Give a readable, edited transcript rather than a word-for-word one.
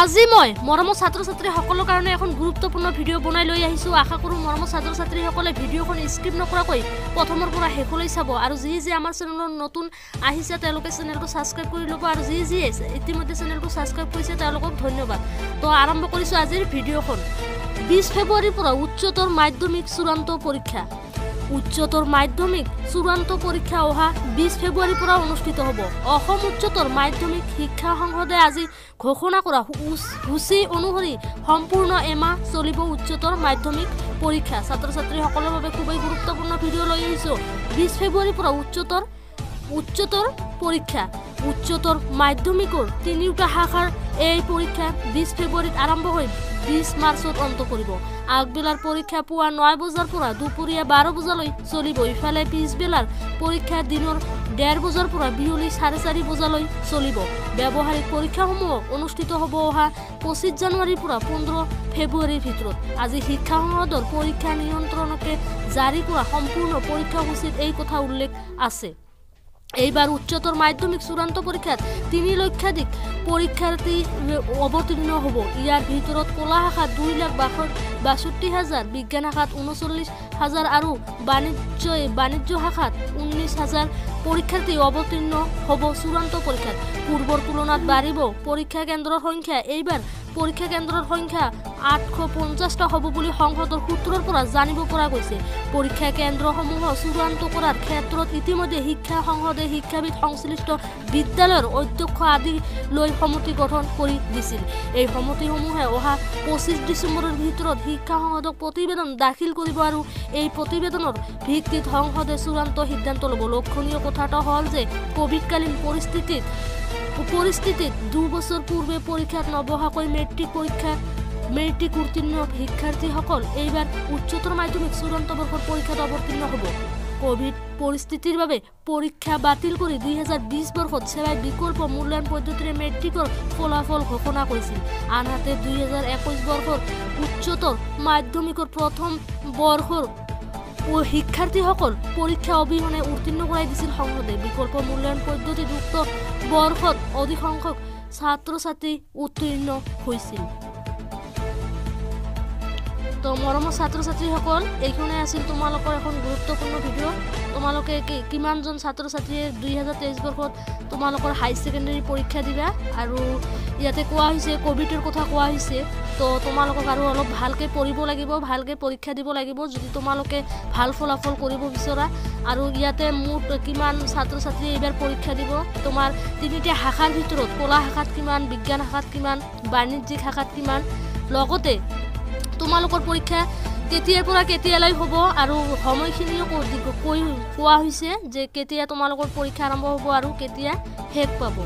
আজি মই মৰমৰ ছাত্ৰ ছাত্ৰী সকলৰ কাৰণে এখন গুৰুত্বপূৰ্ণ ভিডিঅ' বনাই লৈ আহিছো। আশা কৰো মৰমৰ ছাত্ৰ ছাত্ৰী সকলে ভিডিঅ'খন স্কিপ নকৰাকৈ প্ৰথমৰ পৰা শেষলৈ চাব আৰু যি আমাৰ চেনেলত নতুন আহিছে তেওঁলোকে চেনেলটো সাবস্ক্ৰাইব কৰি ল'ব আৰু যি ইতিমধ্যে চেনেলটো সাবস্ক্ৰাইব কৰিছে তেওঁলোকক ধন্যবাদ। তো আৰম্ভ কৰিছো আজিৰ ভিডিঅ'খন। 20 ফেব্ৰুৱাৰীৰ পৰা উচ্চতৰ মাধ্যমিক চূড়ান্ত পৰীক্ষা। উচ্চতৰ মাধ্যমিক চূড়ান্ত পৰীক্ষা অহা 20 ফেব্ৰুৱাৰীৰ পৰা অনুষ্ঠিত হ'ব। অসম উচ্চতৰ মাধ্যমিক শিক্ষা সংসদে আজি ঘোষণা কৰা সূচী অনুসৰি সম্পূৰ্ণ এমাহ চলিব উচ্চতৰ মাধ্যমিক পৰীক্ষা। ছাত্ৰ ছাত্ৰীসকলৰ বাবে খুবেই গুৰুত্বপূৰ্ণ ভিডিঅ' লৈ আহিছোঁ। 20 ফেব্ৰুৱাৰীৰ পৰা উচ্চতৰ পৰীক্ষা। উচ্চতৰ মাধ্যমিকৰ তিনিটা শাখাৰ এই পৰীক্ষা 20 ফেব্ৰুৱাৰীত আৰম্ভ হৈ 20 মাৰ্চত অন্ত পৰিব। আগবেলাৰ পৰীক্ষা পুৱা 9 বজাৰ পৰা দুপৰীয়া 12 বজালৈ চলিব। ইফালে পিছবেলাৰ পৰীক্ষা দিনৰ 1:30 বজাৰ পৰা বিয়লি 4:30 বজালৈ চলিব। ব্যৱহাৰিক পৰীক্ষাসমূহ অনুষ্ঠিত হ'ব অহা 25 জানুৱাৰীৰ পৰা 15 ফেব্ৰুৱাৰীৰ ভিতৰত। আজি শিক্ষা সংসদৰ পৰীক্ষা নিয়ন্ত্ৰণকে জাৰি কৰা সম্পূৰ্ণ পৰীক্ষাসূচীত এই কথা উল্লেখ আছে। এইবাৰ উচ্চতৰ মাধ্যমিক চূড়ান্ত পৰীক্ষাত 3 লক্ষাধিক পৰীক্ষাৰ্থী অৱতীৰ্ণ হ'ব। ইয়াৰ ভিতৰত কলা শাখাত 2,62,000, বিজ্ঞান শাখাত 39,000 আৰু বাণিজ্য শাখাত 19,000 পৰীক্ষাৰ্থী অৱতীৰ্ণ হ'ব চূড়ান্ত পৰীক্ষাত। পূৰ্বৰ তুলনাত বাঢ়িব পৰীক্ষা কেন্দ্ৰৰ সংখ্যা। এইবাৰ পৰীক্ষা কেন্দ্ৰৰ সংখ্যা 850টা হ'ব বুলি সংসদৰ সূত্ৰৰ পৰা জানিব পৰা গৈছে। পৰীক্ষা কেন্দ্ৰসমূহ চূড়ান্ত কৰাৰ ক্ষেত্ৰত ইতিমধ্যে শিক্ষা সংসদে শিক্ষাবিদ সংশ্লিষ্ট বিদ্যালয়ৰ অধ্যক্ষ আদি লৈ সমিতি গঠন কৰি দিছিল। এই সমিতিসমূহে অহা 25 ডিচেম্বৰৰ ভিতৰত শিক্ষা সংসদক প্ৰতিবেদন দাখিল কৰিব আৰু এই প্ৰতিবেদনৰ ভিত্তিত সংসদে চূড়ান্ত সিদ্ধান্ত ল'ব। লক্ষণীয় কথাটো হ'ল যে কোভিডকালীন পৰিস্থিতিত 2 বছৰ পূৰ্বে পৰীক্ষাত নবহাকৈ মেট্ৰিক উত্তীৰ্ণ শিক্ষাৰ্থীসকল এইবাৰ উচ্চতৰ মাধ্যমিক চূড়ান্ত বৰ্ষৰ পৰীক্ষাত অৱতীৰ্ণ হ'ব। কোভিড পৰিস্থিতিৰ বাবে পৰীক্ষা বাতিল কৰি 2020 বৰ্ষত সেৱাই বিকল্প মূল্যায়ন পদ্ধতিৰে মেট্ৰিকৰ ফলাফল ঘোষণা কৰিছিল। আনহাতে 2021 বৰ্ষৰ উচ্চতৰ মাধ্যমিকৰ প্ৰথম বৰ্ষৰ শিক্ষাৰ্থীসকল পৰীক্ষা অবিহনে উত্তীৰ্ণ কৰাই দিছিল সংসদে। বিকল্প মূল্যায়ন পদ্ধতিত উক্ত বৰ্ষত অধিক সংখ্যক ছাত্ৰ ছাত্ৰী উত্তীৰ্ণ হৈছিল। তো মৰমৰ ছাত্ৰ ছাত্ৰীসকল, এইখনে আছিল তোমালোকৰ এখন গুৰুত্বপূৰ্ণ ভিডিঅ'। তোমালোকে কিমানজন ছাত্ৰ ছাত্ৰীয়ে 2023 বৰ্ষত তোমালোকৰ হাই ছেকেণ্ডেৰী পৰীক্ষা দিবা আৰু ইয়াতে কোৱা হৈছে কোভিডৰ কথা কোৱা হৈছে। তো তোমালোকক আৰু অলপ ভালকৈ পঢ়িব লাগিব, ভালকৈ পৰীক্ষা দিব লাগিব যদি তোমালোকে ভাল ফলাফল কৰিব বিচৰা। আৰু ইয়াতে মুঠ কিমান ছাত্ৰ ছাত্ৰী এইবাৰ পৰীক্ষা দিব, তোমাৰ 3টা শাখাৰ ভিতৰত কলা শাখাত কিমান, বিজ্ঞান শাখাত কিমান, বাণিজ্যিক শাখাত কিমান, লগতে তোমালোকৰ পৰীক্ষা কেতিয়াৰ পৰা কেতিয়ালৈ হ'ব আৰু সময়খিনিও কোৱা হৈছে যে কেতিয়া তোমালোকৰ পৰীক্ষা আৰম্ভ হ'ব আৰু কেতিয়া শেষ পাব।